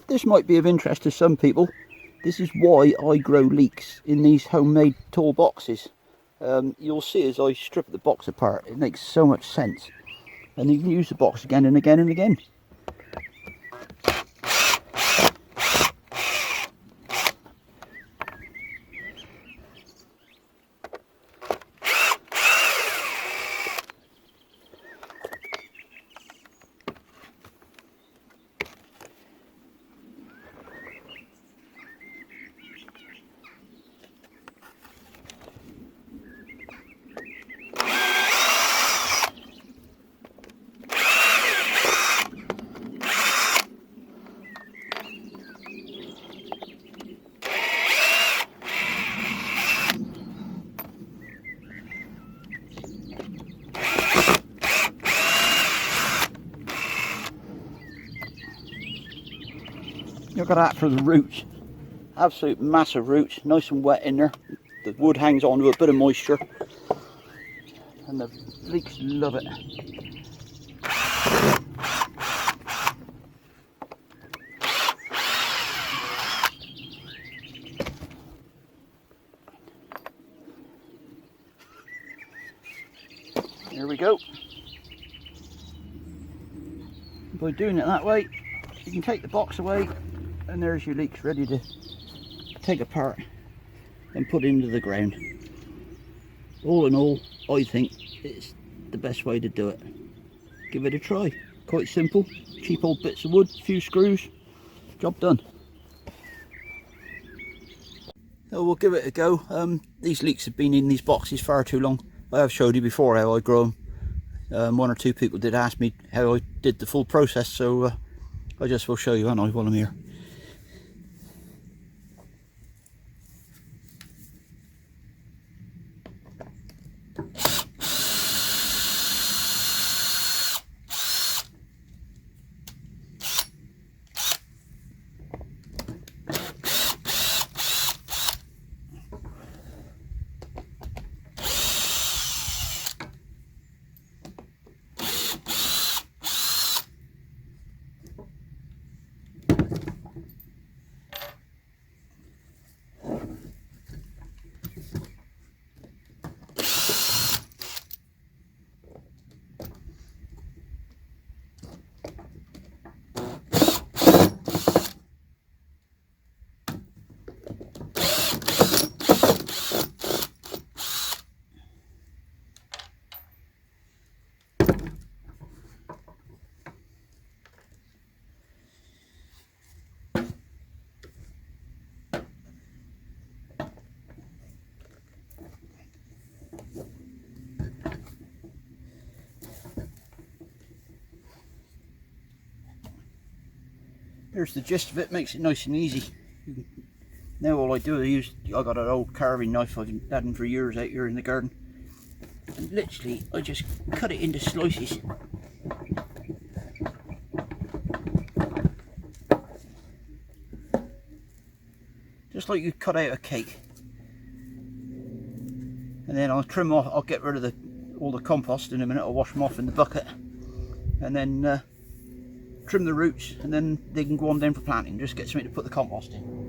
this might be of interest to some people. This is why I grow leeks in these homemade tall boxes. You'll see as I strip the box apart, it makes so much sense. And you can use the box again and again and again. Look at that for the roots. Absolute massive roots, nice and wet in there. The wood hangs on to a bit of moisture. And the leeks love it. Here we go. By doing it that way, you can take the box away, and there's your leeks ready to take apart and put into the ground. All in all, I think it's the best way to do it. Give it a try. Quite simple. Cheap old bits of wood, few screws, job done. So we'll give it a go. These leeks have been in these boxes far too long. I have showed you before how I grow them. One or two people did ask me how I did the full process, so I just will show you while I'm here. Here's the gist of it, makes it nice and easy. Now all I do is I got an old carving knife I've had them for years out here in the garden, and literally I just cut it into slices. Just like you cut out a cake. And then I'll trim off, I'll get rid of all the compost in a minute. I'll wash them off in the bucket, and then trim the roots, and then they can go on down for planting. Just get something to put the compost in.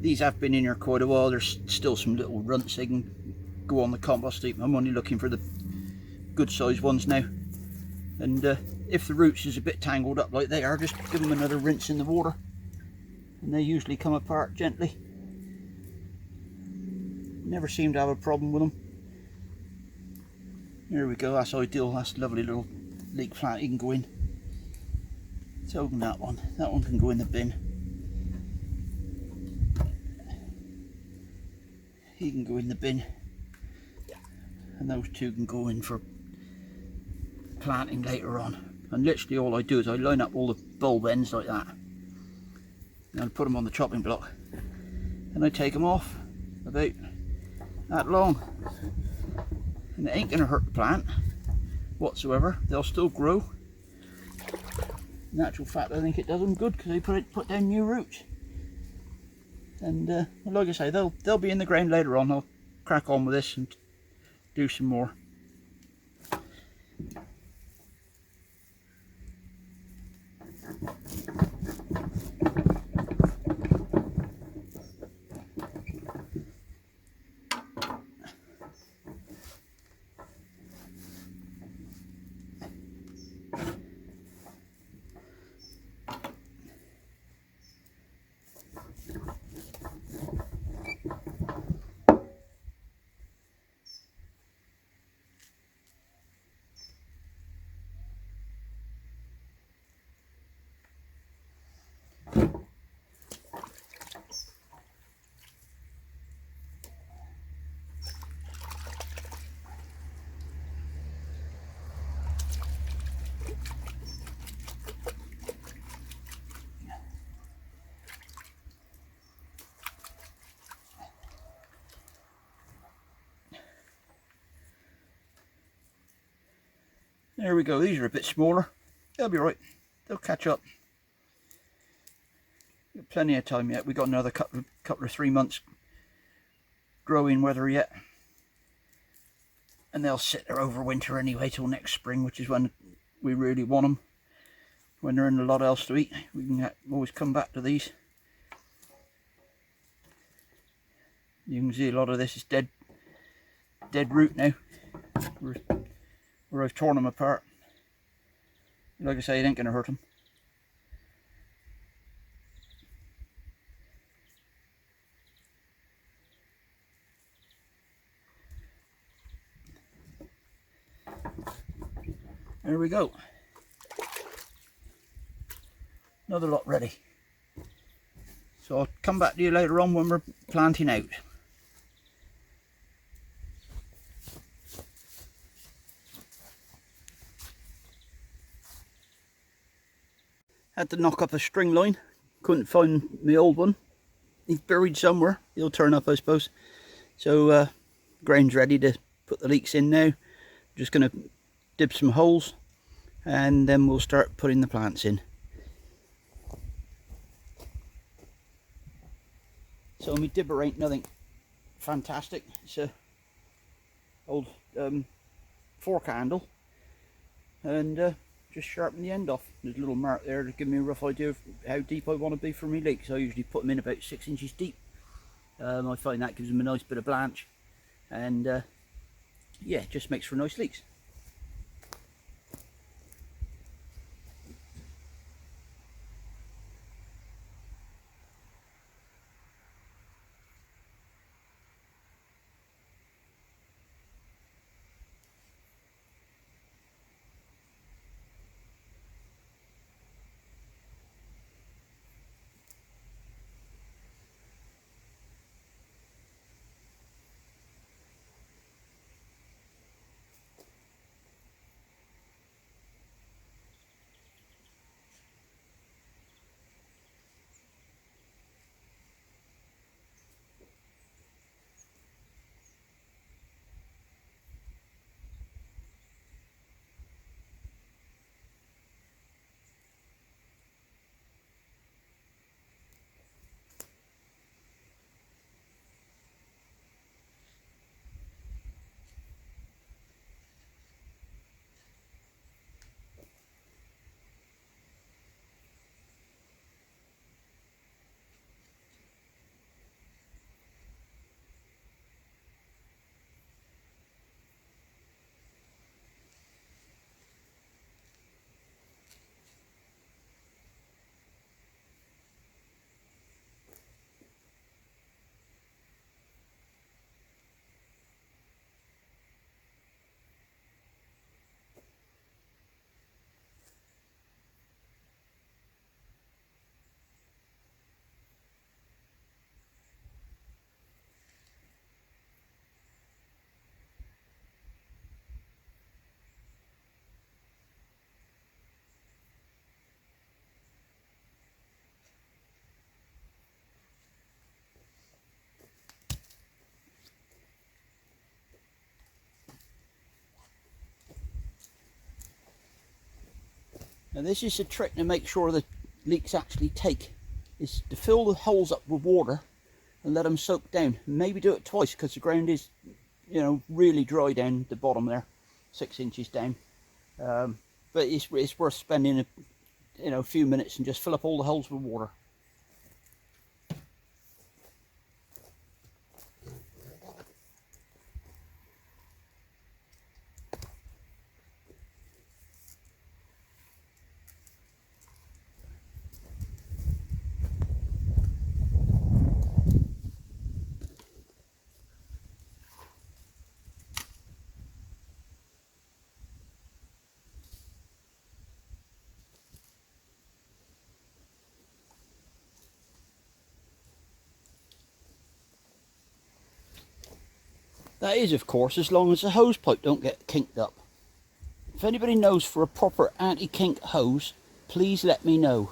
These have been in here quite a while. There's still some little runts they can go on the compost heap. I'm only looking for the good sized ones now. And if the roots is a bit tangled up like they are, just give them another rinse in the water, and they usually come apart gently. Never seem to have a problem with them. Here we go, that's ideal. That's a lovely little leek plant. You can go in. So can that one can go in the bin. He can go in the bin, and those two can go in for planting later on. And literally all I do is I line up all the bulb ends like that, And I put them on the chopping block, and I take them off about that long, and it ain't going to hurt the plant whatsoever. They'll still grow. In actual fact, I think it does them good because they put down new roots. And like I say, they'll be in the ground later on. I'll crack on with this and do some more. There we go. These are a bit smaller. They'll be right. They'll catch up. Got plenty of time yet. We've got another couple of 3 months growing weather yet, and they'll sit there over winter anyway till next spring, which is when we really want them. When there isn't a lot else to eat, we can always come back to these. You can see a lot of this is dead root now, where I've torn them apart. Like I say, it ain't going to hurt them. There we go. Another lot ready. So I'll come back to you later on when we're planting out. Had to knock up a string line. Couldn't find my old one. He's buried somewhere. He'll turn up, I suppose. So ground's ready to put the leeks in now. Just going to dip some holes, and then we'll start putting the plants in. So my dibber ain't nothing fantastic. It's a old fork handle, and just sharpen the end off. There's a little mark there to give me a rough idea of how deep I want to be for my leeks. I usually put them in about 6 inches deep. I find that gives them a nice bit of blanch, and yeah, it just makes for nice leeks. Now this is a trick to make sure the leeks actually take, is to fill the holes up with water and let them soak down. Maybe do it twice because the ground is, you know, really dry down the bottom there, 6 inches down. But it's worth spending a few minutes and just fill up all the holes with water. That is, of course, as long as the hose pipe don't get kinked up. If anybody knows for a proper anti-kink hose, please let me know.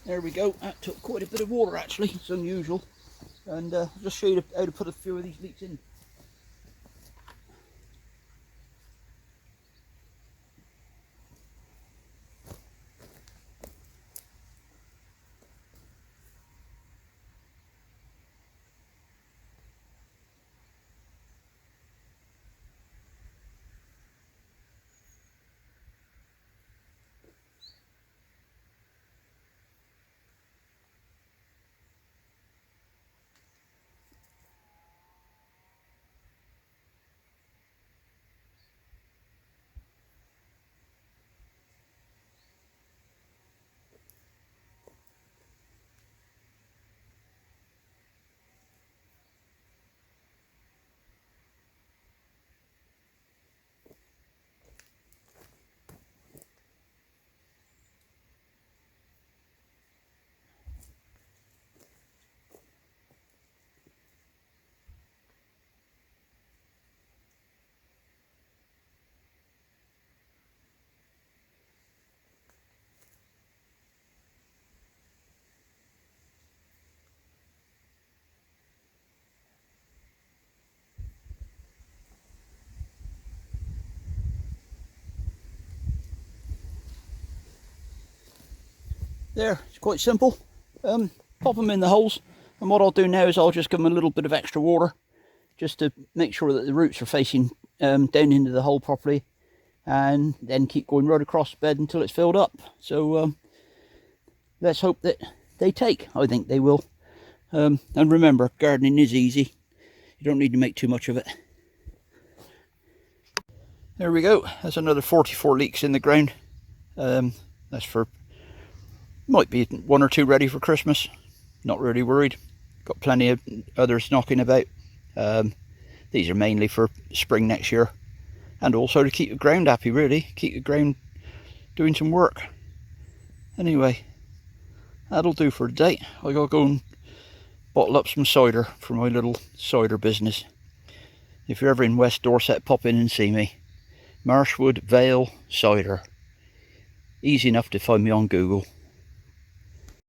There we go. That took quite a bit of water actually. It's unusual. And I'll just show you how to put a few of these leeks in. There, it's quite simple. Pop them in the holes, and what I'll do now is I'll just give them a little bit of extra water just to make sure that the roots are facing down into the hole properly, and then keep going right across the bed until it's filled up. So let's hope that they take. I think they will. And remember, gardening is easy. You don't need to make too much of it. There we go. That's another 44 leeks in the ground. That's for, might be one or two ready for Christmas. Not really worried. Got plenty of others knocking about. These are mainly for spring next year, and also to keep the ground happy, really. Keep the ground doing some work. Anyway, that'll do for today. I gotta go and bottle up some cider for my little cider business. If you're ever in West Dorset, pop in and see me. Marshwood Vale Cider. Easy enough to find me on Google.